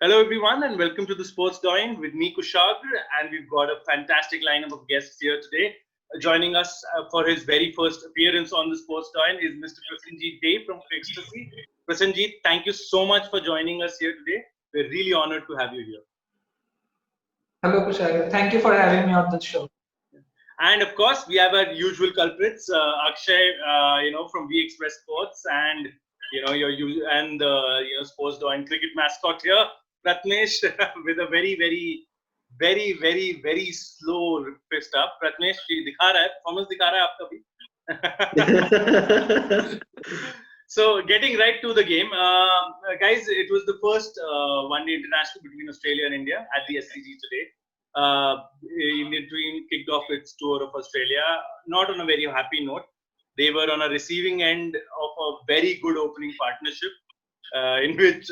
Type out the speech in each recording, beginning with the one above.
Hello, everyone, and welcome to the Sports Doin with me, Kushagra, and we've got a fantastic lineup of guests here today. Joining us for his very first appearance on the Sports Doin is Mr. Prasenjit Day from Ecstasy. Prasenjit, thank you so much for joining us here today. We're really honored to have you here. Hello, Kushal. Thank you for having me on the show. And of course, we have our usual culprits, Akshay, from V Express Sports, and Sports Doin cricket mascot here, Pratnesh, with a very slow fist up. Pratnesh, दिखा रहा है, performance दिखा रहा है आपका भी. So, getting right to the game, guys, it was the first one-day international between Australia and India at the SCG today. Indian team kicked off its tour of Australia, not on a very happy note. They were on a receiving end of a very good opening partnership, in which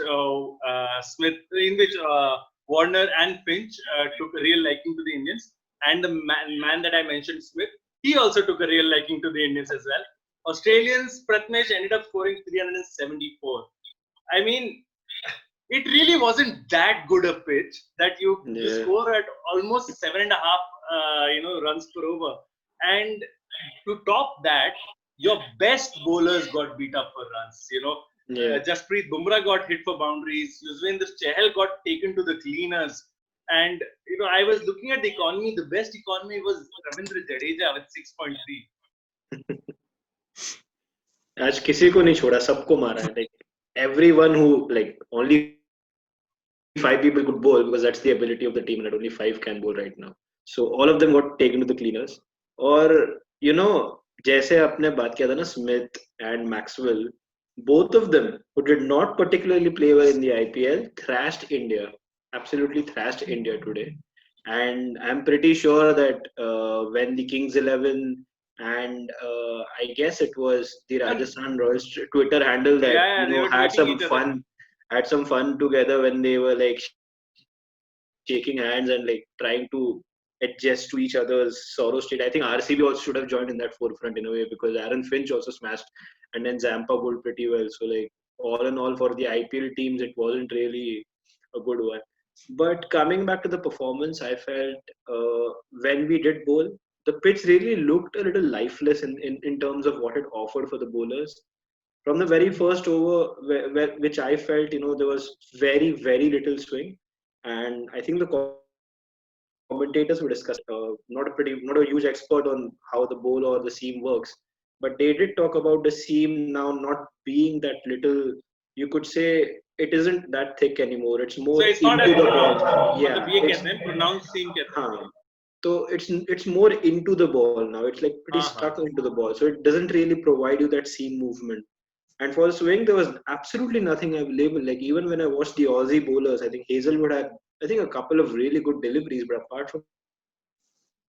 Warner and Finch took a real liking to the Indians, and the man that I mentioned, Smith, he also took a real liking to the Indians as well. Australians, Pratnesh ended up scoring 374. I mean, it really wasn't that good a pitch that you score at almost 7.5 runs per over, and to top that, your best bowlers got beat up for runs. Jasprit Bumrah got hit for boundaries. Yuzvendra Chahal got taken to the cleaners. And I was looking at the economy. The best economy was Ravindra Jadeja with 6.3. आज किसी को नहीं छोड़ा, सबको मारा है. Like everyone who, like, only 5 people could bowl because that's the ability of the team and only 5 can bowl right now. So all of them got taken to the cleaners. और जैसे आपने बात किया था ना, Smith and Maxwell, both of them who did not particularly play well in the IPL thrashed India, absolutely thrashed India today. And I'm pretty sure that when the Kings 11 and I guess it was the Rajasthan Royals Twitter handle that had some fun together when they were like shaking hands and like trying to adjust to each other's sorrow state. I think RCB also should have joined in that forefront in a way, because Aaron Finch also smashed and then Zampa bowled pretty well. So like all in all, for the IPL teams, it wasn't really a good one. But coming back to the performance, I felt when we did bowl, the pitch really looked a little lifeless in terms of what it offered for the bowlers. From the very first over, which I felt, there was very little swing. And I think the commentators were discussing, not a huge expert on how the bowl or the seam works, but they did talk about the seam now not being that little. You could say it isn't that thick anymore. It's more so it's into not the ball. Yeah, it's pronounced seam. So it's more into the ball now. It's like pretty stuck into the ball. So it doesn't really provide you that seam movement. And for swing, there was absolutely nothing available. Like even when I watched the Aussie bowlers, I think Hazelwood had, I think, a couple of really good deliveries, but apart from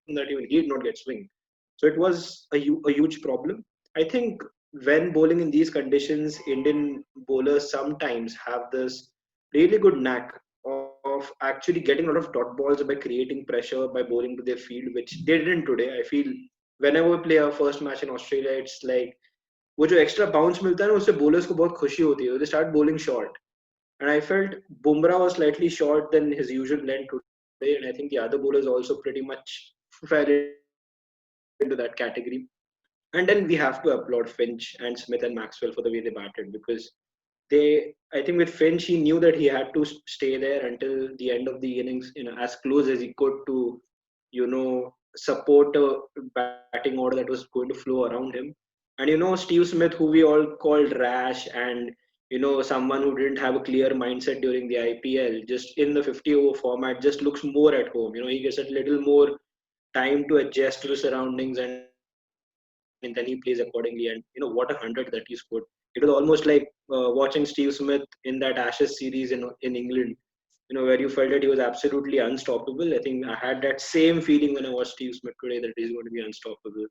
that, even he did not get swing. So it was a huge problem. I think when bowling in these conditions, Indian bowlers sometimes have this really good knack of actually getting a lot of dot balls by creating pressure by bowling to their field, which they didn't today. I feel whenever we play our first match in Australia, it's like वो जो extra bounce मिलता है ना, उससे bowlers को बहुत खुशी होती है. They start bowling short, and I felt Bumrah was slightly short than his usual length today, and I think the other bowlers also pretty much fell into that category. And then we have to applaud Finch and Smith and Maxwell for the way they batted, because I think with Finch, he knew that he had to stay there until the end of the innings, as close as he could to, support a batting order that was going to flow around him. And Steve Smith, who we all called rash and someone who didn't have a clear mindset during the IPL, just in the 50 over format, just looks more at home. He gets a little more time to adjust to the surroundings, and then he plays accordingly. And what a 100 that he scored! It was almost like watching Steve Smith in that Ashes series in England. Where you felt that he was absolutely unstoppable. I think I had that same feeling when I watched Steve Smith today, that he's going to be unstoppable.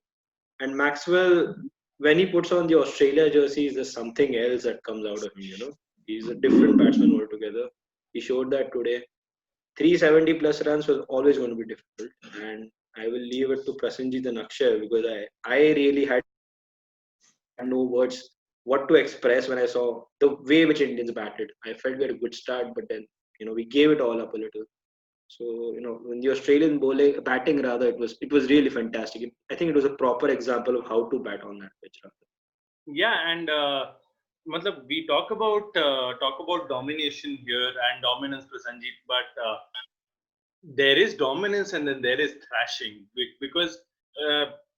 And Maxwell, when he puts on the Australia jerseys, there's something else that comes out of him. He's a different batsman altogether. He showed that today. 370 plus runs was always going to be difficult, and I will leave it to Prasenjit and Akshay, because I really had no words what to express when I saw the way which Indians batted. I felt we had a good start, but then we gave it all up a little. So when the Australian bowling batting rather, it was really fantastic. I think it was a proper example of how to bat on that pitch. Rather. Yeah, and we talk about domination here and dominance, Prasanjit, but there is dominance and then there is thrashing because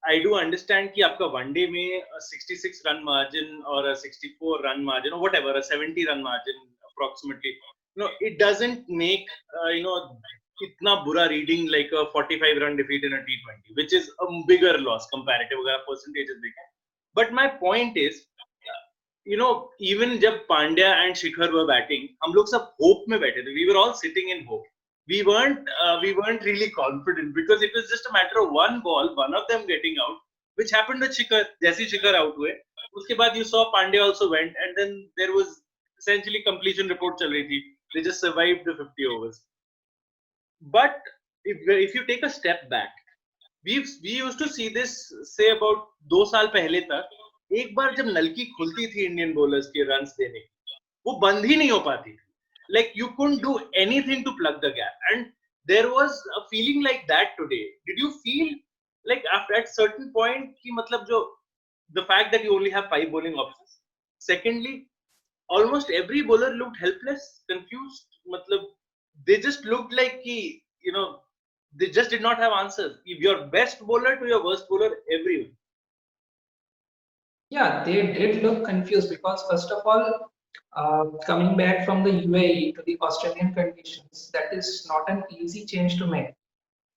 I do understand कि आपका one day में a 66 run margin or a 64 run margin or whatever, a 70 run margin approximately, it doesn't make इतना बुरा reading like a 45 run defeat in a T20, which is a bigger loss comparative अगर आप percentages देखें. But my point is, even जब Pandya and Shikhar were batting, हम लोग सब hope में बैठे थे. We were all sitting in hope. We weren't really confident because it was just a matter of one ball, one of them getting out, which happened with Shikhar. जैसे Shikhar out हुए, उसके बाद you saw Pandya also went, and then there was essentially completion report चल रही थी. They just survived the 50 overs. But if you take a step back, we used to see this say about 2 साल पहले तक. एक बार जब नलकी खुलती थी इंडियन बॉलर्स के रन्स देने की, वो बंद ही नहीं हो पाती थी. Like you couldn't do anything to plug the gap, and there was a feeling like that today. Did you feel like after at certain point कि मतलब जो the fact that you only have 5 bowling options? Secondly, almost every bowler looked helpless, confused. मतलब they just looked like कि they just did not have answers. Your best bowler to your worst bowler, everyone. Yeah, they did look confused because first of all, coming back from the UAE to the Australian conditions, that is not an easy change to make.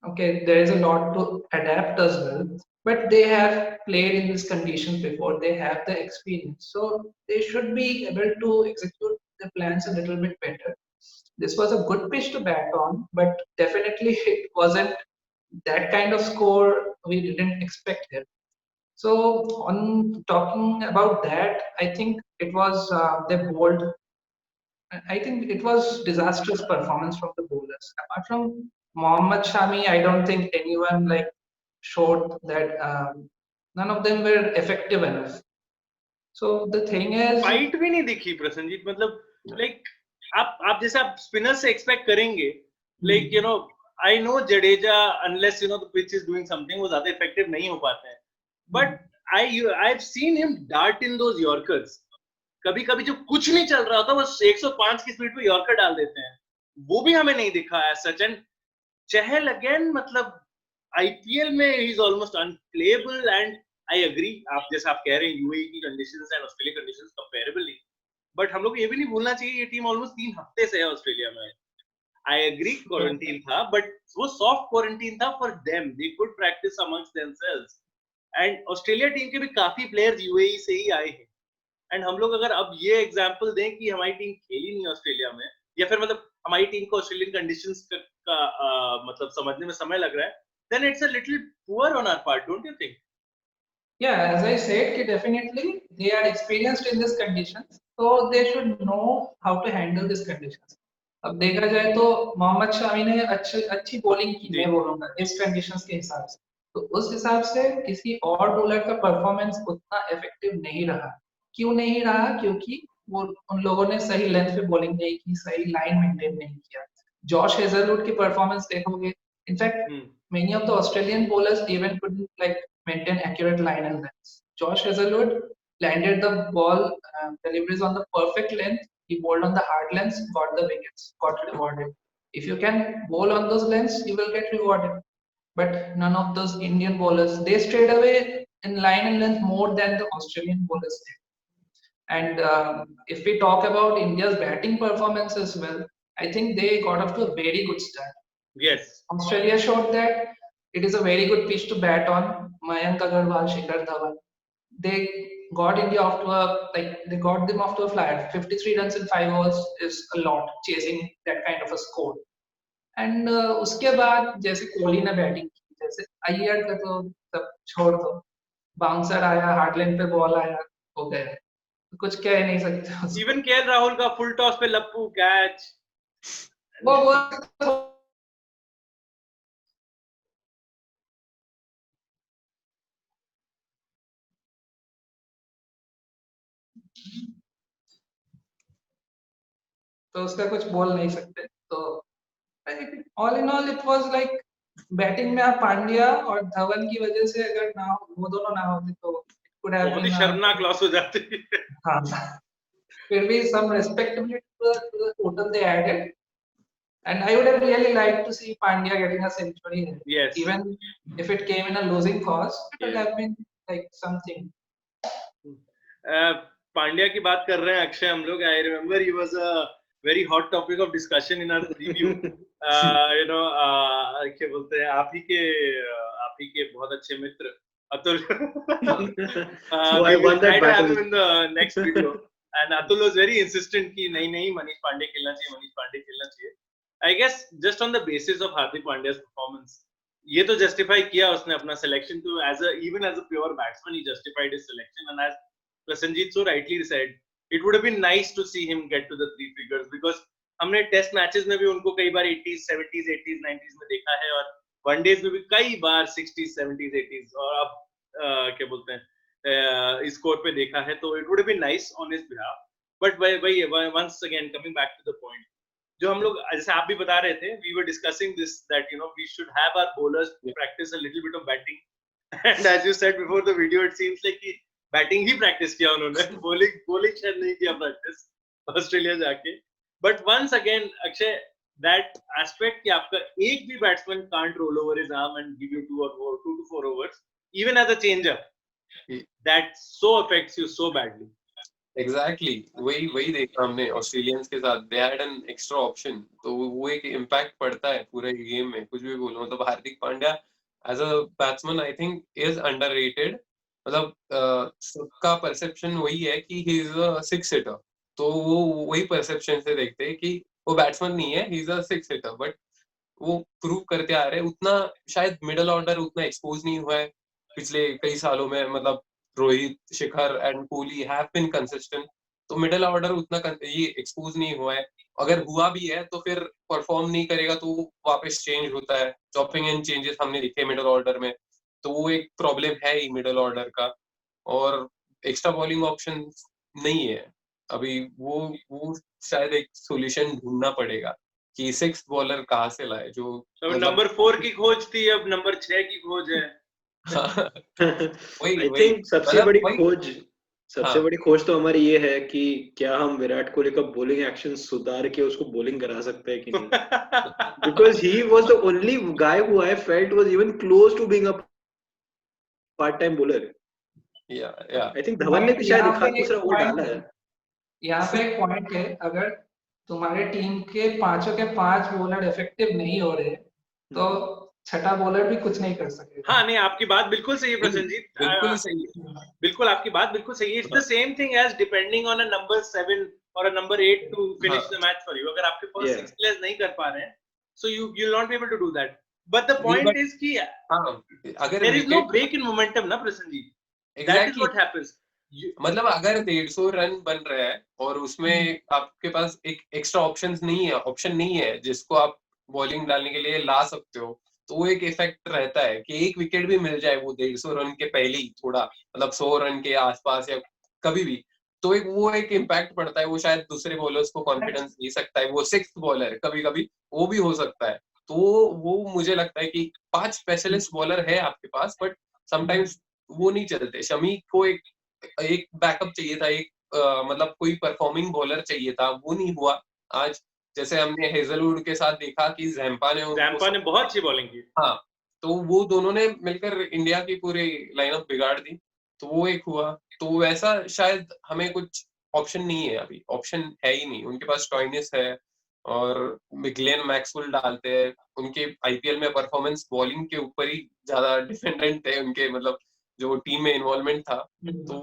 Okay, there is a lot to adapt as well, but they have played in these conditions before. They have the experience, so they should be able to execute the plans a little bit better. This was a good pitch to bat on, but definitely it wasn't that kind of score we didn't expect here. So on talking about that, I think it was they bowled. I think it was disastrous performance from the bowlers. Apart from Mohammad Shami, I don't think anyone like showed that none of them were effective enough. So the thing is, fight भी नहीं दिखी प्रसन्नजीत. मतलब like आप जैसे आप spinner से expect करेंगे, like I know Jadeja unless the pitch is doing something वो ज्यादा इफेक्टिव नहीं हो पाते हैं. But I have seen him dart in those yorkers. कभी कभी जो कुछ नहीं चल रहा होता वो 105 की स्पीड पे यॉर्कर डाल देते हैं. वो भी हमें नहीं दिखा है सचिन. चहल अगेन मतलब आईपीएल में ही is almost unplayable. And I agree, आप जैसे आप कह रहे हैं यूएई की conditions and Australia conditions comparable नहीं, बट हम लोग ये भी नहीं भूलना चाहिए ये टीम ऑलमोस्ट 3 हफ्ते से है ऑस्ट्रेलिया में. आई एग्री क्वारंटीन था, बट वो सॉफ्ट क्वारंटीन था for them. They could practice amongst themselves. And Australia team के भी काफी प्लेयर्स यूएई से ही आए हैं. एंड हम लोग अगर अब ये एग्जांपल दें कि हमारी टीम खेली नहीं ऑस्ट्रेलिया में, या फिर मतलब हमारी टीम को ऑस्ट्रेलियन कंडीशंस का मतलब समझने में समय लग रहा है, then it's a little poor on our part, don't you think? yeah, as I said, definitely they are experienced in these conditions, so they should know how to handle these conditions. अब देखा जाए तो मोहम्मद शामी ने अच्छी bowling की, मैं बोलूंगा इस कंडीशंस के हिसाब से. तो उस हिसाब से किसी और बॉलर का परफॉर्मेंस उतना इफेक्टिव नहीं रहा. क्यों नहीं रहा? क्योंकि वो उन लोगों ने सही लेंथ पे बॉलिंग नहीं की, सही लाइन मेंटेन नहीं किया. जॉश हेजलवुड की परफॉर्मेंस देखोगे, in fact many of the Australian bowlers even couldn't like maintain accurate line and length. Josh Hazelwood landed the ball deliveries on the perfect length. He bowled on the hard lengths, got the wickets, got rewarded. If you can bowl on those lengths, you will get rewarded. But none of those Indian bowlers, they strayed away in line and length more than the Australian bowlers did. And if we talk about India's batting performance as well, I think they got off to a very good start. Yes. Australia showed that it is a very good pitch to bat on. Mayank Agarwal, Shikhar Dhawan, they got India off to they got them off to a flyer. 53 runs in 5 overs is a lot, chasing that kind of a score. And उसके बाद जैसे कोहली ने batting की, जैसे अय्यर का तो सब छोड़ दो, बाउंसर आया, हार्डलैंड पे बॉल आया, हो गया, कुछ कह नहीं सकते. इवन केएल राहुल का फुल टॉस पे लप्पू कैच, वो तो उसका कुछ बोल नहीं सकते. तो all in all it was like batting में आप पांड्या और धवन की वजह से अगर ना वो दोनों ना होते तो could have बहुत ही been शर्मनाक लॉस हो जाती है। हाँ फिर भी some respectability to the total they added and I would have really liked to see Pandya getting a century Yes. even if it came in a losing cause it would Yes. have been like something Pandya की बात कर रहे हैं अक्षय हम लोग। I remember he was a very hot topic of discussion in our review. You know क्या बोलते हैं आप ही के बहुत अच्छे मित्र Atul So I won that battle. in the next video and Atul was very insistent कि नहीं मनीष पांडे खेलना चाहिए। I guess just on the basis of Hardik Pandya's performance ये तो justify किया उसने अपना selection to even as a pure batsman he justified his selection and as Prasenjit so rightly said it would have been nice to see him get to the three figures because हमने test matches में भी उनको कई बार 80s 70s 80s 90s में देखा है और one-days में भी कई बार 60s 70s 80s और अब क्या बोलते हैं स्कोर पे देखा है तो it would be nice on his behalf but भाई once again coming back to the point जो हम लोग जैसे आप भी बता रहे थे we were discussing this that you know we should have our bowlers practice a little bit of batting and as you said before the video it seems like कि बैटिंग ही प्रैक्टिस किया उन्होंने बॉलिंग शायद नहीं किया practice Australia जाके but once again Akshay that aspect कि आपका एक भी batsman can't roll over his arm and give you 2 to 4 overs even as a changer that so affects you so badly. Exactly वही देखा हमने ऑस्ट्रेलियंस के साथ they had an extra option तो वो एक इम्पैक्ट पड़ता है पूरे गेम में कुछ भी बोलो मतलब Hardik Pandya as a batsman I think is underrated मतलब सबका परसेप्शन वही है कि he is a six hitter तो वो वही परसेप्शन से देखते हैं कि वो बैट्समैन नहीं है he is a six hitter but वो प्रूव करते आ रहे हैं उतना शायद मिडिल ऑर्डर उतना एक्सपोज नहीं हुआ है पिछले कई सालों में मतलब Rohit Shikhar and Kohli have been consistent तो मिडिल ऑर्डर उतना ये एक्सपोज नहीं हुआ है अगर हुआ भी है तो फिर परफॉर्म नहीं करेगा तो वापस चेंज होता है चॉपिंग एंड चेंजेस हमने देखे मिडिल ऑर्डर में तो वो एक प्रॉब्लम है ही मिडिल ऑर्डर का और एक्स्ट्रा बॉलिंग ऑप्शन नहीं है अभी वो शायद एक सॉल्यूशन ढूंढना पड़ेगा कि सिक्स बॉलर कहाँ से लाए जो नंबर 4 की खोज थी अब नंबर 6 की खोज है I think सबसे बड़ी खोज तो हमारी ये है कि क्या हम विराट कोहली का बॉलिंग एक्शन सुधार के उसको बॉलिंग करा सकते हैं कि नहीं because he was the only guy who I felt was even close to being a part-time bowler. Yeah. I think Dhawan ने भी शायद एक हाथ दूसरा वो डाला है यहाँ पे एक पॉइंट है अगर तुम्हारे टीम के 5 के 5 बॉलर इफेक्टिव नहीं हो रहे तो छठा बॉलर भी कुछ नहीं कर सकेगा हाँ नहीं आपकी बात बिल्कुल सही है प्रसन्नजीत बिल्कुल सही है बिल्कुल आपकी बात बिल्कुल सही है it's the same thing as depending on a number 7 और a number 8 to finish the match for you अगर आपके पास 6 प्लेयर्स नहीं कर पा रहे हैं so you will not be able to do that but the point is कि अगर there is no break in momentum ना Prasanjit that is what happens मतलब अगर 150 रन बन रहा है और उसमें आपके पास एक एक्स्ट्रा ऑप्शन नहीं है जिसको आप बॉलिंग डालने के लिए ला सकते हो तो वो एक इफेक्ट रहता है कि एक विकेट भी मिल जाए वो 150 रन के पहले ही थोड़ा मतलब 100 रन के आसपास या कभी भी तो वो एक इम्पैक्ट पड़ता है वो शायद दूसरे बॉलर्स को कॉन्फिडेंस दे सकता है वो सिक्स्थ बॉलर कभी वो भी हो सकता है तो वो मुझे लगता है कि 5 स्पेशलिस्ट बॉलर है आपके पास बट समटाइम्स वो नहीं चलते शमी को एक बैकअप चाहिए था एक मतलब कोई परफॉर्मिंग बॉलर चाहिए था वो नहीं हुआ आज जैसे हमने हेजलवुड के साथ देखा कि जैम्पा ने बहुत अच्छी बॉलिंग की हाँ तो वो दोनों ने मिलकर इंडिया की पूरी लाइनअप बिगाड़ दी तो वो एक हुआ तो वैसा शायद हमें कुछ ऑप्शन नहीं है अभी ऑप्शन है ही नहीं उनके पास स्टॉइनिस है और ग्लेन मैक्सवेल डालते हैं उनके आईपीएल में परफॉर्मेंस बॉलिंग के ऊपर ही ज्यादा डिपेंडेंट है उनके मतलब जो टीम में इन्वॉल्वमेंट था तो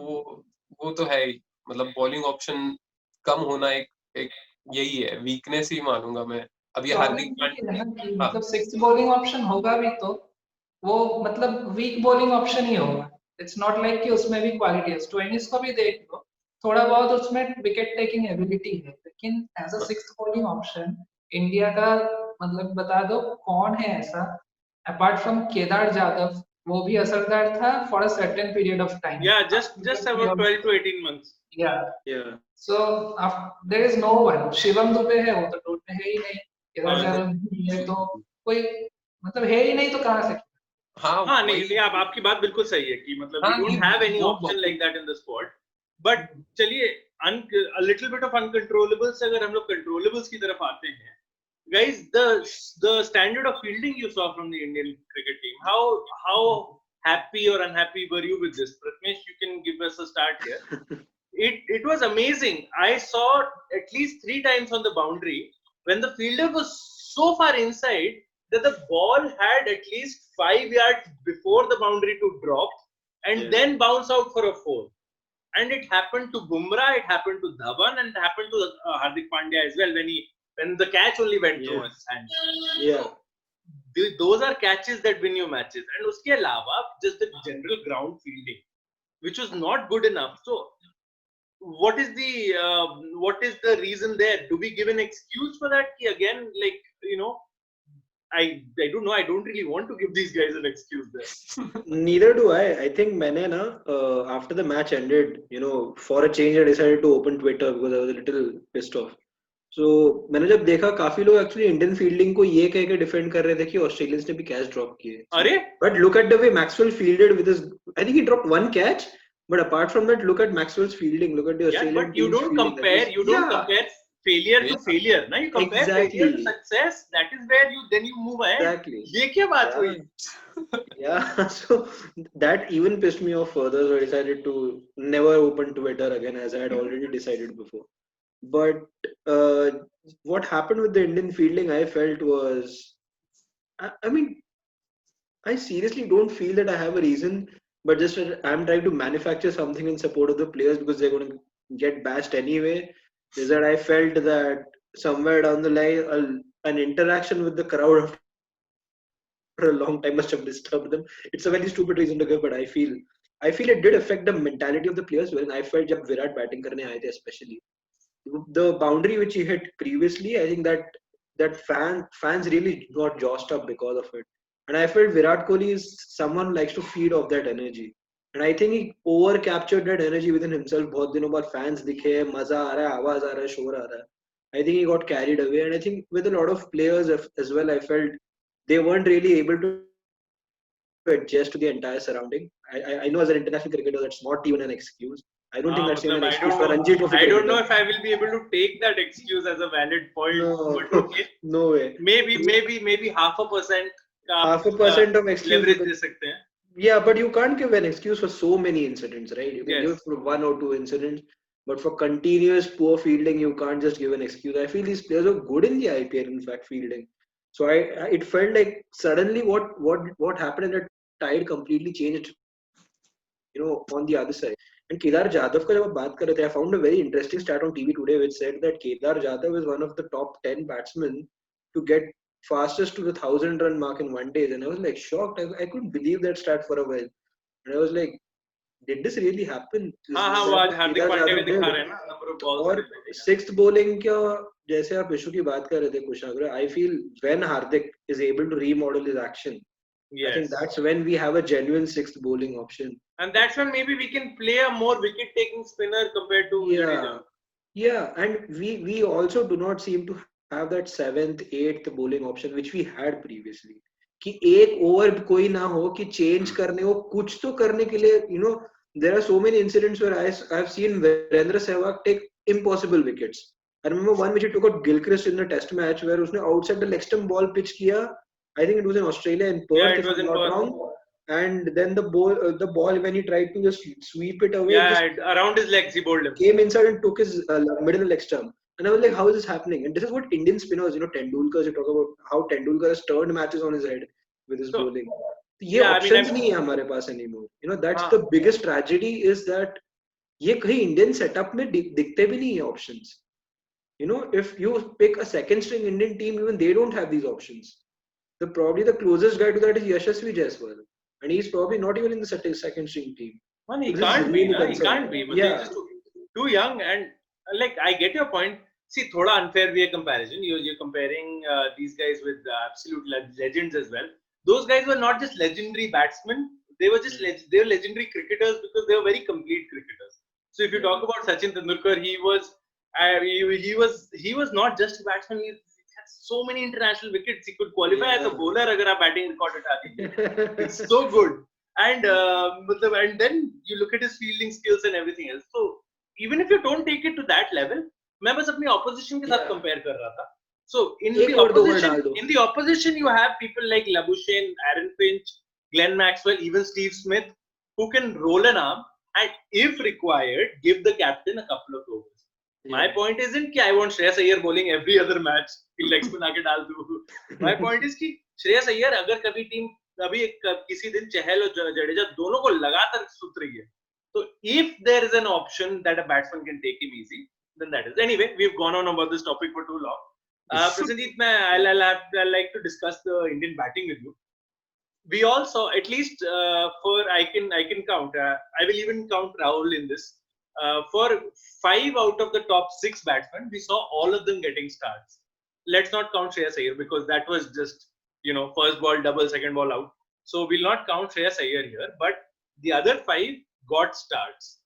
वो तो है ही मतलब बॉलिंग ऑप्शन कम होना एक यही है वीकनेस ही मानूंगा मैं अभी हार्दिक मतलब सिक्स बॉलिंग ऑप्शन होगा भी तो वो मतलब वीक बॉलिंग ऑप्शन ही होगा इट्स नॉट लाइक कि उसमें भी क्वालिटी है स्टोइनिस को भी देख लो थोड़ा बहुत उसमें विकेट टेकिंग एबिलिटी है लेकिन as a sixth bowling option India का मतलब बता दो कौन है ऐसा अपार्ट फ्रॉम केदार जाधव वो भी असरदार था for a certain period of time just about 12 to 18 months yeah so there is no one Shivam Dubey है वो तो टूट में है ही नहीं केदार हाँ, जाधव नहीं है तो कोई मतलब है ही नहीं तो कहाँ से? हाँ नहीं वही- नहीं आपकी बात बिल्कुल सही है कि मतलब हाँ, we don't have any वो option like that in the squad. But चलिए a little bit of uncontrollables अगर हम लोग controllables की तरफ आते हैं, guys, the standard of fielding you saw from the Indian cricket team, how happy or unhappy were you with this? Pratmesh, you can give us a start here. It was amazing. I saw at least 3 times on the boundary when the fielder was so far inside that the ball had at least 5 yards before the boundary to drop and Yeah. then bounce out for a 4. And it happened to Bumrah, it happened to Dhawan, and it happened to Hardik Pandya as well when the catch only went through Yeah. his hands. Yeah. So, those are catches that win you matches. And uske alawa, just the general ground fielding, which was not good enough. So what is the reason there? Do we give an excuse for that? Again, like, I don't know. I don't really want to give these guys an excuse there. Neither do I. I think मैंने ना after the match ended, for a change I decided to open Twitter because I was a little pissed off. So मैंने जब देखा काफी लोग actually Indian fielding को ये कह के डिफेंड कर रहे थे कि ऑस्ट्रेलियंस ने भी कैच ड्रॉप किए. अरे But look at the way Maxwell fielded with his. I think he dropped one catch. But apart from that, look at Maxwell's fielding. Look at the yeah, Australian but you team's don't fielding. compare. You don't compare failure to Yeah. failure. Na? You compare Exactly. failure to success. That is where you move ahead. Exactly. ये क्या बात हुई? Yeah, so that even pissed me off further. So I decided to never open Twitter again, as I had already decided before. But what happened with the Indian fielding, I felt was, I mean, I seriously don't feel that I have a reason, but just I'm trying to manufacture something in support of the players because they're going to get bashed anyway. Is that I felt that somewhere down the line, an interaction with the crowd after a long time must have disturbed them. It's a very stupid reason to give, but I feel it did affect the mentality of the players. When I felt जब Virat batting करने आए थे, especially the boundary which he hit previously, I think that fans really got jossed up because of it. And I felt Virat Kohli is someone who likes to feed off that energy. And I think he over captured that energy within himself. बहुत दिनों बाद fans दिखे, मजा आ रहा है, आवाज आ रहा है, शोर आ रहा है. I think he got carried away. And I think with a lot of players as well, I felt they weren't really able to adjust to the entire surrounding. I know as an international cricketer, that's not even an excuse. I don't think that's even an excuse for Ranji Trophy I don't cricketer. know if I will be able to take that excuse as a valid point. No, But okay, no way. maybe 0.5% Half a percent of excuse. leverage दे सकते हैं. Yeah, but you can't give an excuse for so many incidents, right? You can Yes. give it for 1 or 2 incidents, but for continuous poor fielding, you can't just give an excuse. I feel these players are good in the IPL, in fact, fielding. So it felt like suddenly what happened in that tide completely changed, on the other side. And Kedar Jadhav का जब आप बात कर रहे थे, I found a very interesting stat on TV today which said that Kedar Jadhav is one of the top 10 batsmen to get fastest to the 1,000-run mark in one day. And I was like shocked. I couldn't believe that stat for a while. And I was like, did this really happen? हाँ वो आज हार्दिक पांड्या भी दिखा रहे हैं ना number of balls. और sixth bowling का जैसे आप इशू की बात कर रहे थे कुशाग्र, I feel when Hardik is able to remodel his action, Yes. I think that's when we have a genuine sixth bowling option. And that's when maybe we can play a more wicket-taking spinner compared to Jadeja. Yeah, and we also do not seem to have that seventh, eighth bowling option which we had previously. कि एक over कोई ना हो कि change करने हो, कुछ तो करने के लिए, there are so many incidents where I've seen Virendra Sehwag take impossible wickets. I remember one which he took out Gilchrist in the test match where उसने outside the leg stump ball pitch किया. I think it was in Australia in Perth, Yeah, it if was I'm in not Perth. wrong. And then the ball when he tried to just sweep it away, Yeah, just around his legs he bowled him. came inside and took his middle leg stump. And I was like, how is this happening? And this is what Indian spinners, Tendulkar, you talk about how Tendulkar has turned matches on his head with his bowling. ये options नहीं है हमारे पास anymore. That's the biggest tragedy is that ये कहीं Indian setup में दिखते भी नहीं है options. If you pick a second string Indian team, even they don't have these options. Probably the closest guy to that is Yashasvi Jaiswal, and he's probably not even in the second string team. Man, he This is can't be. really He concerning. can't be. Yeah. He's just too young, and I get your point. See, thoda unfair भी है comparison. You're comparing these guys with absolute legends as well. Those guys were not just legendary batsmen. They were just they were legendary cricketers because they were very complete cricketers. So if you talk about Sachin Tendulkar, he was not just a batsman. He had so many international wickets. He could qualify as a Yeah. bowler अगर आप batting record हटा दीजिए. It's so good. And then you look at his fielding skills and everything else. So even if you don't take it to that level, मैं बस अपनी opposition के साथ Yeah. compare कर रहा था. So एक और दो over डाल दो. in the opposition you have people like Labuschagne, Aaron Finch, Glenn Maxwell, even Steve Smith, who can roll an arm and if required, give the captain a couple of overs. My point isn't कि I want Shreyas Iyer bowling every other match कि legs पे लाके डाल दूँ. My point is कि Shreyas Iyer अगर कभी team कभी किसी दिन चहल और जडेजा दोनों को लगातार सुत रही है, तो if there is an option that a batsman can take him easy, then that is. Anyway, we've gone on about this topic for too long. Prasenjit, I'll like to discuss the Indian batting with you. We all saw at least I can count. I will even count Rahul in this. For 5 out of the top 6 batsmen, we saw all of them getting starts. Let's not count Shreyas Iyer because that was just first ball double, second ball out. So we'll not count Shreyas Iyer here. But the other 5 got starts.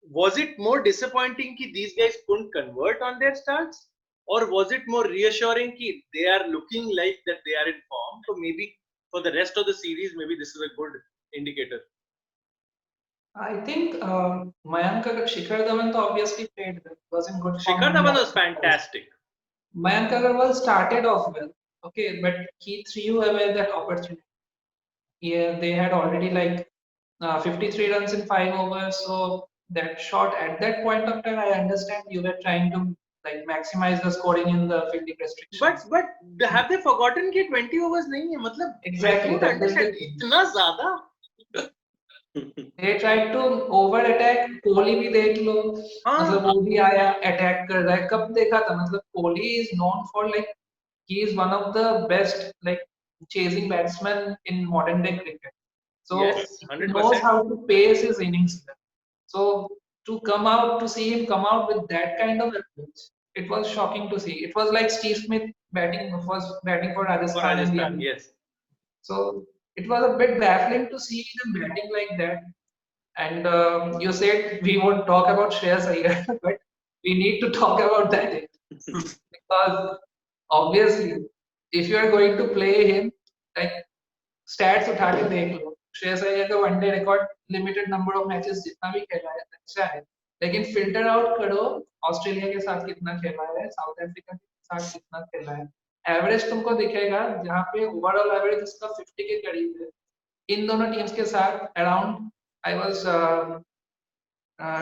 Was it more disappointing that these guys couldn't convert on their starts, or was it more reassuring that they are looking like that they are in form? So maybe for the rest of the series, maybe this is a good indicator. I think Mayank Shikhar Dhawan obviously played well, was in good form. Shikhar Dhawan was fantastic. Mayank Agarwal started off well, okay, but he threw away that opportunity. Yeah, they had already like 53 runs in 5 overs, so that shot at that point of time, I understand you were trying to like maximize the scoring in the fielding restrictions. But have they forgotten कि 20 overs नहीं है? मतलब Exactly, I don't understand. इतना ज़्यादा. They tried to over attack. Kohli भी देख लो, मतलब वो भी आया attack कर रहा है. कब देखा था? मतलब Kohli is known for like he is one of the best like chasing batsmen in modern day cricket. So yes, he knows how to pace his innings. So to see him come out with that kind of approach, it was shocking to see. It was like Steve Smith batting for Rajasthan. Yes. So it was a bit baffling to see them batting like that. And you said we won't talk about Shreyas Iyer, but we need to talk about that because obviously, if you are going to play him, like stats उठा के देख लो. Shreyas Iyer का one-day record limited number of matches जितना भी खेला है अच्छा है, लेकिन filter out करो ऑस्ट्रेलिया के साथ कितना खेला है, साउथ अफ्रीका के साथ कितना खेला है. एवरेज तुमको दिखेगा जहाँ पे ओवरऑल एवरेज इसका 50 के करीब है. इन दोनों टीम्स के साथ around I was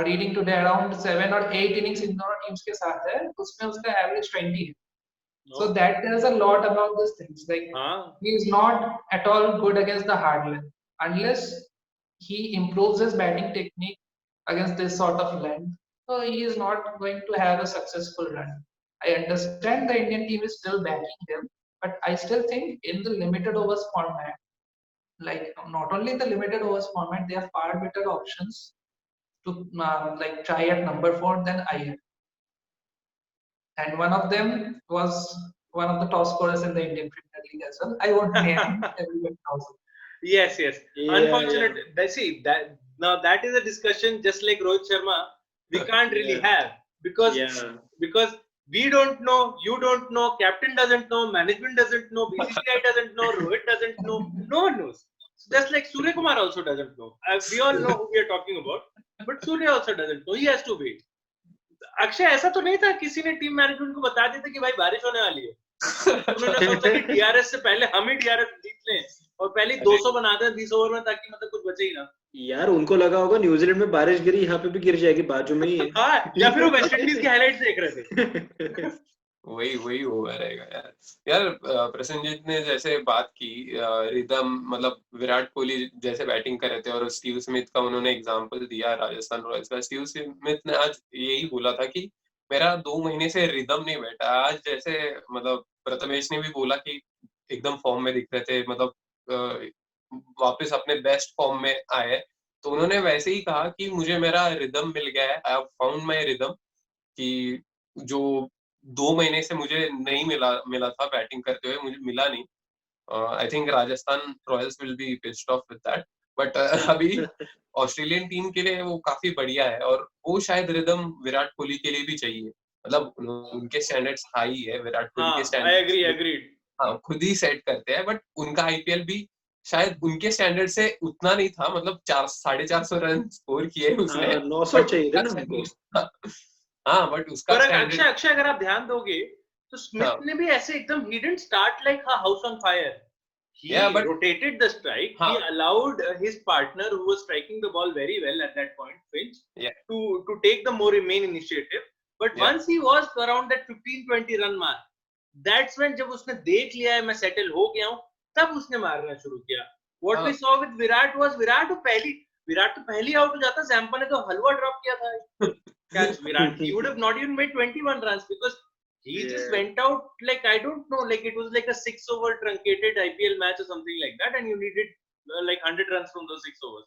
reading today around 7 और 8 इनिंग्स इन दोनों टीम्स के साथ है, उसमें उसका एवरेज 20 है. So that tells a lot about these things. Like he is not at all good against the hard length unless he improves his batting technique against this sort of length. So he is not going to have a successful run. I understand the Indian team is still backing him, but I still think in the limited overs format, like not only in the limited overs format, there are far better options to like try at number 4 than Iyer. And one of them was one of the top scorers in the Indian Premier League as well. I won't name him. Everyone knows. Yes. Yeah, unfortunate. Yeah. See that now that is a discussion just like Rohit Sharma. We can't really have because we don't know, you don't know, captain doesn't know, management doesn't know, BCCI doesn't know, Rohit doesn't know, no one knows. Just like Surya Kumar also doesn't know. We all know who we are talking about, but Surya also doesn't know. He has to wait. Akshay ऐसा तो नहीं था किसी ने team management को बता दिया था कि भाई बारिश होने वाली है. उन्होंने सोचा कि डीआरएस से पहले हम ही डीआरएस जीत लें और पहले 200 बना दें 20 ओवर में ताकि मतलब कुछ बचे ही ना. यार उनको लगा होगा न्यूजीलैंड में बारिश गिरी, यहाँ पे भी गिर जाएगी, बाजू में ही है. हाँ, या फिर वो वेस्ट इंडीज के हाइलाइट्स देख रहे थे. वही होगा रहेगा यार. प्रसन्नजीत ने जैसे बात की रिदम, मतलब विराट कोहली जैसे बैटिंग कर रहे थे और स्टीव स्मिथ का उन्होंने एग्जांपल दिया राजस्थान रॉयल्स का. स्टीव स्मिथ ने आज यही बोला था कि मेरा 2 महीने से रिदम नहीं बैठा. आज जैसे मतलब प्रथमेश ने भी बोला कि एकदम फॉर्म में दिख रहे थे, मतलब वापस अपने बेस्ट फॉर्म में आए, तो उन्होंने वैसे ही कहा कि मुझे मेरा रिदम मिल गया है. I have found my rhythm, कि जो 2 महीने से मुझे नहीं मिला था बैटिंग करते हुए, मुझे मिला नहीं. I think Rajasthan Royals will be pissed off with that, but अभी ऑस्ट्रेलियन टीम के लिए वो काफी बढ़िया है और वो शायद रिदम विराट कोहली के लिए भी चाहिए. मतलब उनके स्टैंडर्ड्स हाई है, विराट कोहली के हाँ, I स्टैंडर्ड्स agree, agreed. हाँ खुद ही सेट करते हैं, बट उनका आईपीएल भी शायद उनके स्टैंडर्ड से उतना नहीं था, मतलब 450 रन स्कोर किए उसने, 900 बट चाहिए थे उसका ना हमको। standard- हाँ बट उसका पर स्टैंडर्ड अक्षय अगर आप ध्यान दोगे तो स्मिथ ने भी ऐसे एकदम he didn't start like a house on fire. He Yeah, but- rotated the strike. He हाँ. allowed his partner, who was striking the ball very well at that point, Finch, Yeah. to take the more main initiative. But Yeah. once he was around that 15-20 run mark, that's when जब उसने देख लिया है मैं settle हो गया हूँ, तब उसने मारना शुरू किया. What we saw with Virat was Virat तो पहली आउट हो जाता. जैम्पा ने तो हलवा ड्रॉप किया था. Catch Virat, he would have not even made 21 runs because he just went out like I don't know, like it was like a 6-over truncated IPL match or something like that, and you needed like 100 runs from those 6 overs.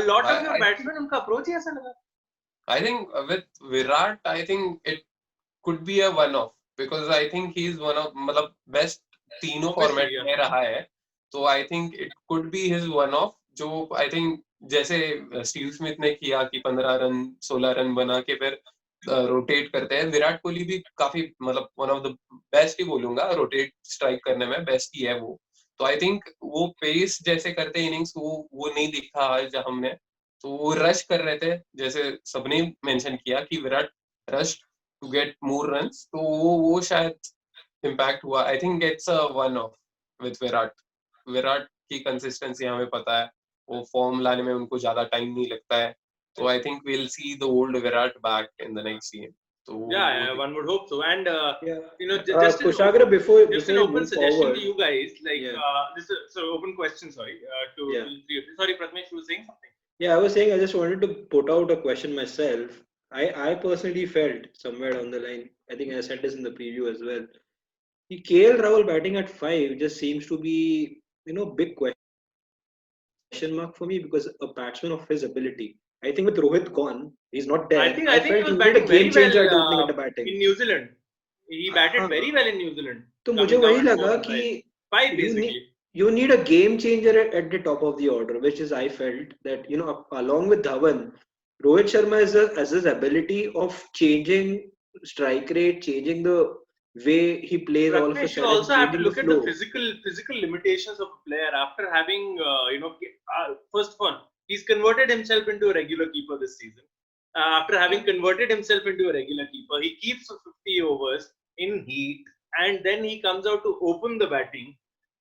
A lot of your batsmen उनका approach ही ऐसा लगा. I think with Virat, I think it could be a one-off because I think he's one of मतलब best तीनों format में रहा है, तो I think it could be his one-off जो I think जैसे स्टीव स्मिथ ने किया कि 15 रन 16 रन बना के फिर रोटेट करते हैं. विराट कोहली भी काफी मतलब वन ऑफ द बेस्ट ही बोलूंगा, रोटेट स्ट्राइक करने में बेस्ट ही है वो. तो आई थिंक वो पेस जैसे करते इनिंग्स वो नहीं दिखा आज हमने, तो वो रश कर रहे थे जैसे सबने मेंशन किया कि Virat rush to get more runs, तो वो शायद इम्पैक्ट हुआ. I think it's a one off with Virat की कंसिस्टेंसी हमें पता है, वो फॉर्म लाने में उनको ज्यादा टाइम नहीं लगता है, तो I think we will see the old Virat back in the next game. तो Yeah, one would hope so. And you know, Kushagra, before an you open move suggestion forward, to you guys, like Yeah. this is so open question. Sorry, to Yeah. sorry, Pratmesh, you were saying something. Yeah, I was saying I just wanted to put out a question myself. I personally felt somewhere down the line, I think I said this in the preview as well. The KL Rahul batting at 5 just seems to be, big question mark for me because a batsman of his ability. I think with Rohit gone, he's not there. I think he felt was he needed a batting very game changer at well opening at the batting. in New Zealand. He batted हाँ. very well in New Zealand. तो मुझे Coming वही down at लगा 4 to कि 5 basically. you need a game changer at the top of the order, which is I felt that along with Dhawan, Rohit Sharma has his ability of changing strike rate, changing the way he plays all of a Pratmesh, you sudden, also have to changing look the at the flow. physical limitations of a player after having first of all, he's converted himself into a regular keeper this season. After having converted himself into a regular keeper, he keeps 50 overs in heat, and then he comes out to open the batting.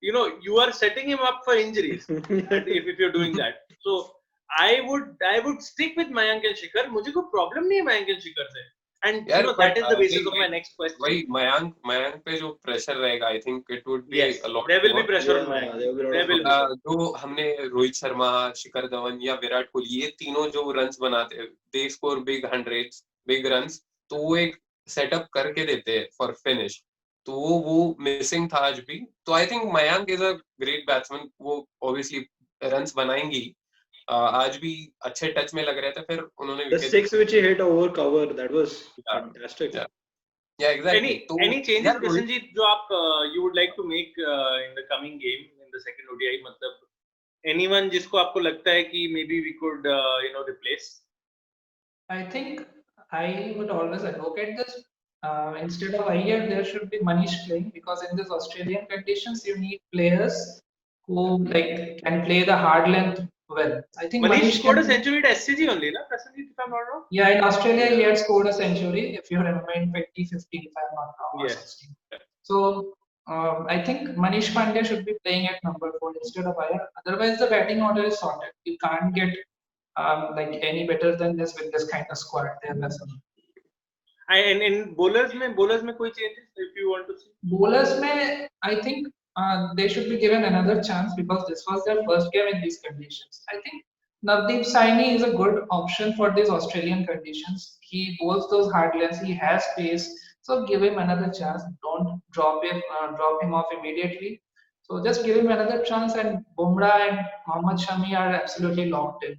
You are setting him up for injuries if you're doing that. So I would stick with Mayank and Shikhar. मुझे कोई problem नहीं है Mayank and Shikhar से. And that is the basis of my next question. वही मयांक पे जो pressure रहेगा, I think it would B Yes, a lot. there will be pressure on Mayank. there will be a lot There of will be. जो हमने रोहित शर्मा, शिखर धवन या विराट कोहली ये तीनों जो रन्स बनाते, they score big 100s, big runs, तो वो एक सेटअप करके देते हैं फॉर फिनिश, तो वो मिसिंग था आज भी. तो I think Mayank is a great batsman, वो ऑब्वियसली रन्स बनाएंगी. आज भी अच्छे टच में लग रहे थे, फिर उन्होंने The 6 which he hit over cover, that was fantastic. Yeah, exactly. Any changes, Prasenjit, जो आप you would like to make in the coming game in the second ODI, मतलब anyone जिसको आपको लगता है कि maybe we could replace? I think I would always advocate this. Instead of Iyer, there should be Manish playing because in this Australian conditions, you need players who can play the hard length well. I think Manish scored a century at SCG only, na? Prasenjit, if I'm not wrong. Yeah, in Australia he had scored a century, if you remember, in 2015, if I'm not wrong. Yes. 16. So I think Manish Pandey should be playing at number 4 instead of Iyer. Otherwise, the batting order is sorted. You can't get any better than this with this kind of squad. And in bowlers में कोई changes if you want to see? Bowlers में I think they should be given another chance because this was their first game in these conditions. I think Navdeep Saini is a good option for these Australian conditions. He bowls those hard lengths. He has pace, so give him another chance. Don't drop him off immediately. So just give him another chance. And Bumrah and Mohammad Shami are absolutely locked in.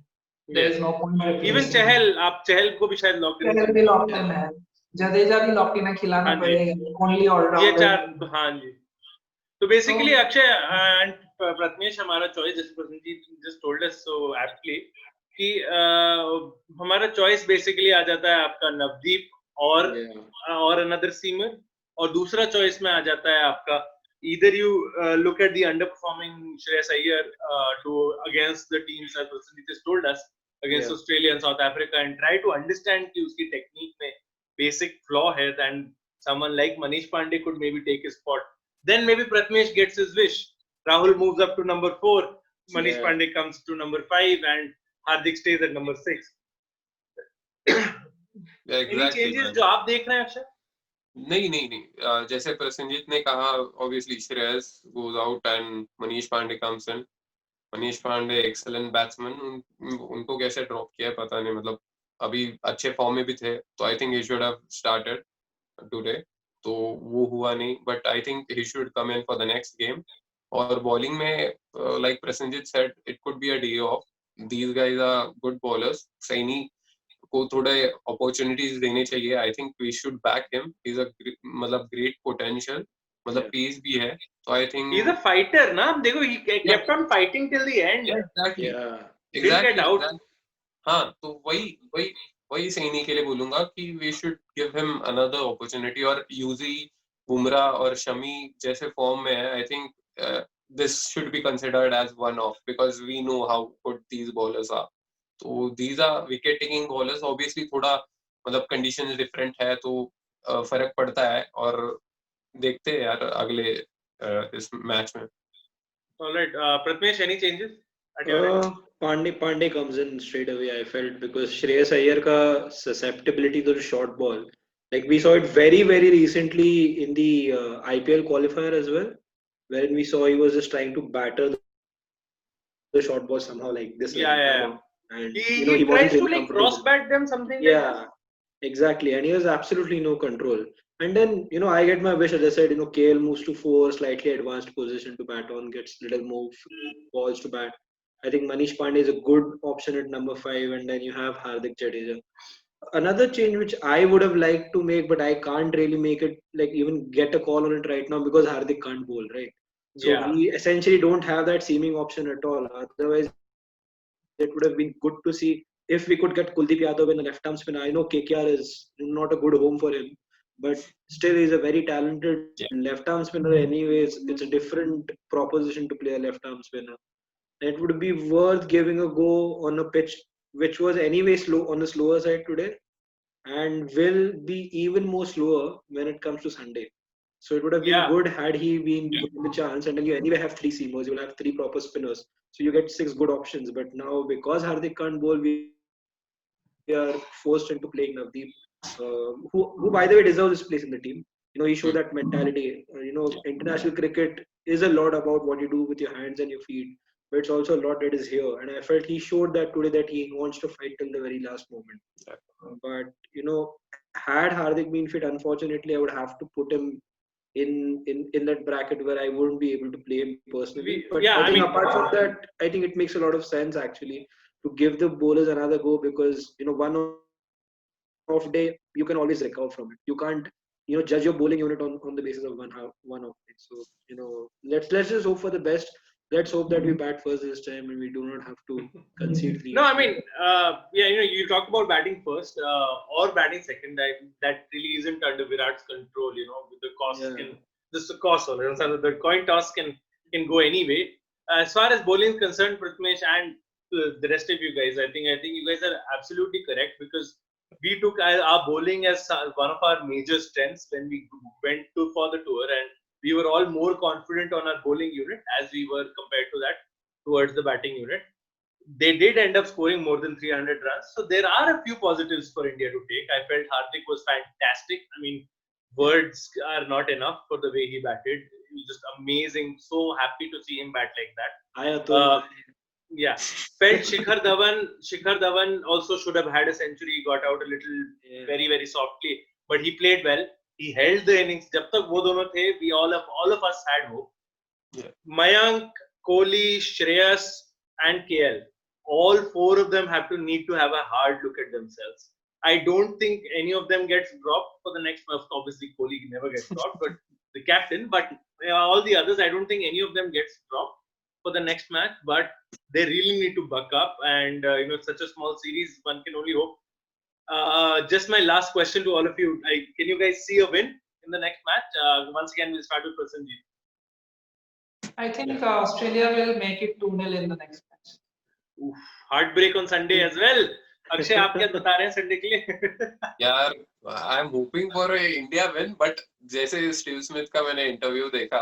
There is no point. Even Chahal, आप चहल को भी शायद locked in. चहल भी locked in है. जडेजा भी locked in है, खिलाना पड़ेगा. Only all rounder. ये चार, हाँ जी. तो basically अक्षय and Pratmesh हमारा choice जैसे Prasenjit just told us so aptly कि हमारा choice basically आ जाता है आपका Navdeep or Yeah. or another seamer, और दूसरा choice में आ जाता है आपका either you look at the underperforming Shreyas Iyer to against the teams as Prasanjit has told us against Yeah. Australia and South Africa and try to understand कि उसकी technique में basic flaw है, and someone like Manish Pandey could maybe take his spot. Then maybe Prathamesh gets his wish. Rahul moves up to number 4. Manish Yeah. Pandey comes to number 5 and Hardik stays at number 6. Yeah, Any exactly, changes man. जो आप देख रहे हैं अक्षर? नहीं, जैसे प्रसन्नजीत ने कहा, obviously Shreyas goes out and Manish Pandey comes in. Manish Pandey excellent batsman, उनको कैसे ड्रॉप किया है पता नहीं, मतलब अभी अच्छे फॉर्म में भी थे, तो I think he should have started today, तो वो हुआ नहीं, but I think he should come in for the next game. और बॉलिंग में like Prasannajeet said, it could be a day off. These guys are good bowlers. Saini को थोड़े opportunities देने चाहिए. I think we should back him. He is a मतलब great potential, मतलब pace भी है, तो I think He's a fighter, ना? देखो, he kept on fighting till the end. Exactly Yeah. Didn't get out. हाँ, तो वही सैनी के लिए बोलूंगा कि we should give him another opportunity. और यूजी, बुमराह और शमी जैसे फॉर्म में है, I think this should be considered as one of, because we know how good these bowlers are. तो these are wicket taking bowlers. Obviously थोड़ा मतलब कंडीशंस डिफरेंट है, तो फर्क पड़ता है. और देखते हैं यार अगले इस मैच में. All right, Prathamesh, any changes at your end? Pandey comes in straight away. I felt because Shreyas Iyer ka susceptibility to the short ball, like we saw it very recently in the IPL qualifier as well, wherein we saw he was just trying to batter the short ball somehow like this. Yeah. And He he wasn't tries to really like cross comfortable. bat them something. like Yeah, exactly. And he has absolutely no control. And then, I get my wish, as I said, KL moves to 4, slightly advanced position to bat on, gets little more balls to bat. I think Manish Pandey is a good option at number 5, and then you have Hardik Jadeja. Another change which I would have liked to make, but I can't really make it, like even get a call on it right now because Hardik can't bowl, right? So Yeah. we essentially don't have that seaming option at all. Otherwise, it would have been good to see if we could get Kuldeep Yadav in the left arm spinner. I know KKR is not a good home for him, but still he's a very talented left arm spinner. Anyways, it's a different proposition to play a left arm spinner. It would be worth giving a go on a pitch which was anyway slow on the slower side today, and will be even more slower when it comes to Sunday. So it would have been good had he been given the chance. And then you anyway have 3 seamers, you'll have 3 proper spinners. So you get 6 good options. But now, because Hardik can't bowl, we are forced into playing Navdeep, who by the way deserves his place in the team. He showed that mentality. International cricket is a lot about what you do with your hands and your feet, but it's also a lot that is here. And I felt he showed that today, that he wants to fight till the very last moment. But had Hardik been fit, unfortunately, I would have to put him in that bracket where I wouldn't be able to play him personally. But I think apart from that, I think it makes a lot of sense actually to give the bowlers another go, because one off day you can always recover from it. You can't judge your bowling unit on the basis of one off day. So let's just hope for the best. Let's hope that we bat first this time and we do not have to concede 3. No, I mean, you talk about batting first or batting second. That really isn't under Virat's control. With the cost the coin toss can go anyway. As far as bowling is concerned, Prathamesh and the rest of you guys, I think you guys are absolutely correct, because we took our bowling as one of our major strengths when we went for the tour, and we were all more confident on our bowling unit as we were compared to that towards the batting unit. They did end up scoring more than 300 runs. So there are a few positives for India to take. I felt Hardik was fantastic. I mean, words are not enough for the way he batted. He was just amazing. So happy to see him bat like that. Yeah. Felt Shikhar Dhawan also should have had a century. He got out a little very softly, but he played well. He held the innings. Jab tak wo dono the, we all of us had hope. Yeah. Mayank, Kohli, Shreyas, and KL, all 4 of them need to have a hard look at themselves. I don't think any of them gets dropped for the next. Obviously, Kohli never gets dropped, but the captain. But all the others, I don't think any of them gets dropped for the next match. But they really need to buck up, and such a small series, one can only hope Just my last question to all of you. Can you guys see a win in the next match? Once again, we'll start with Prasenjit. I think Australia will make it 2-0 in the next match. Oof, heartbreak on Sunday as well. Akshay आप क्या बता रहे हैं Sunday के लिए? यार I am hoping for a India win, but जैसे Steve Smith का मैंने इंटरव्यू देखा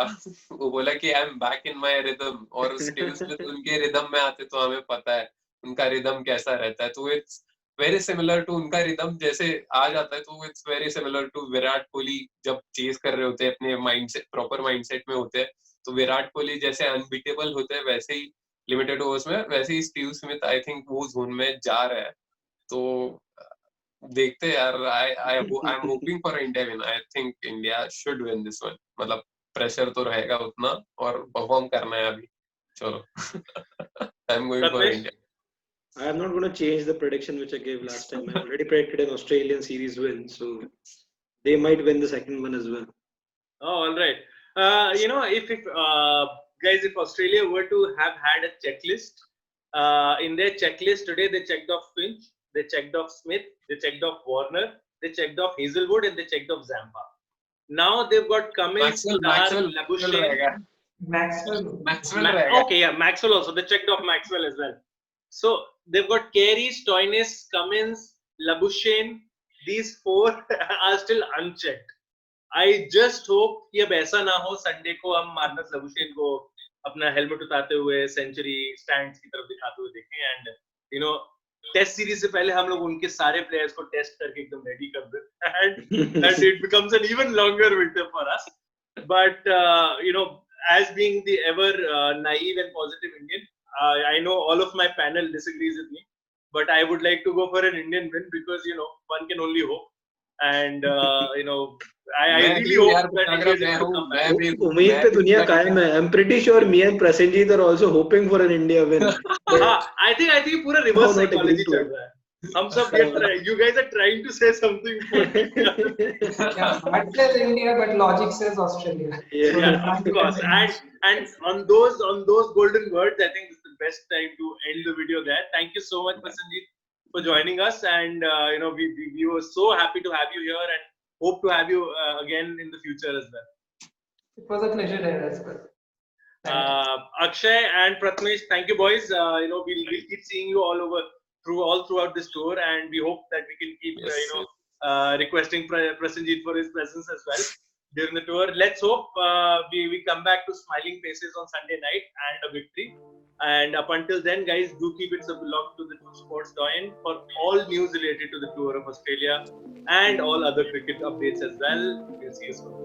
वो बोला कि I am back in my rhythm, और स्टीव स्मिथ उनके रिदम में आते तो हमें पता है उनका रिदम कैसा रहता है, तो इट्स वेरी सिमिलर टू उनका रिदम जैसे आ जाता है, तो it's very similar to Virat Kohli जब चेस कर रहे होते हैं अपने माइंडसेट, प्रॉपर माइंडसेट में होते हैं, तो विराट कोहली जैसे अनबीटेबल होते हैं वैसे ही लिमिटेड ओवर्स में, वैसे ही स्टीव स्मिथ आई थिंक वो जोन में जा रहा है। तो देखते हैं यार, I am hoping for India win. I think India should win this one, मतलब प्रेशर तो रहेगा उतना और परफॉर्म करना है अभी, चलो I am going for India. I am not going to change the prediction which I gave last time. I already predicted an Australian series win, so they might win the second one as well. Oh, all right. If guys, if Australia were to have had a checklist, in their checklist today, they checked off Finch, they checked off Smith, they checked off Warner, they checked off Hazelwood, and they checked off Zampa. Now they've got Cummins, Labuschagne. Maxwell. Okay, yeah, Maxwell also. They checked off Maxwell as well. So they've got Carey, Stoinis, Cummins, Labuschagne. These four are still unchecked. I just hope कि अब ऐसा ना हो Sunday को हम Marnus Labuschagne को अपना helmet उतारते हुए सेंचुरी स्टैंड्स की तरफ दिखाते हुए देखें, एंड टेस्ट सीरीज से पहले हम लोग उनके सारे प्लेयर्स को टेस्ट करके एकदम रेडी कर दें, and it becomes an even longer winter for us. But as being the ever naive and positive Indian, I know all of my panel disagrees with me, but I would like to go for an Indian win because one can only hope, and I really hope that India is able to come back. उम्मीद पे दुनिया कायम है. I'm pretty sure me and Prasenjit are also hoping for an India win. I think पूरा reverse No, not psychology agree चल रहा है. हम सब you guys are trying to say something. Yeah, heart says India, but logic says Australia. Yeah, of course. And on those golden words, I think it's the best time to end the video there. Thank you so much, Prasenjit, for joining us, and we were so happy to have you here, and hope to have you again in the future as well. It was a pleasure there as well. Akshay and Prathamesh, thank you, boys. We'll keep seeing you all throughout this tour, and we hope that we can keep requesting Prasenjit for his presence as well during the tour. Let's hope we come back to smiling faces on Sunday night and a victory. And up until then, guys, do keep it locked to the Two Sports Doyen for all news related to the tour of Australia and all other cricket updates as well. We'll see you soon.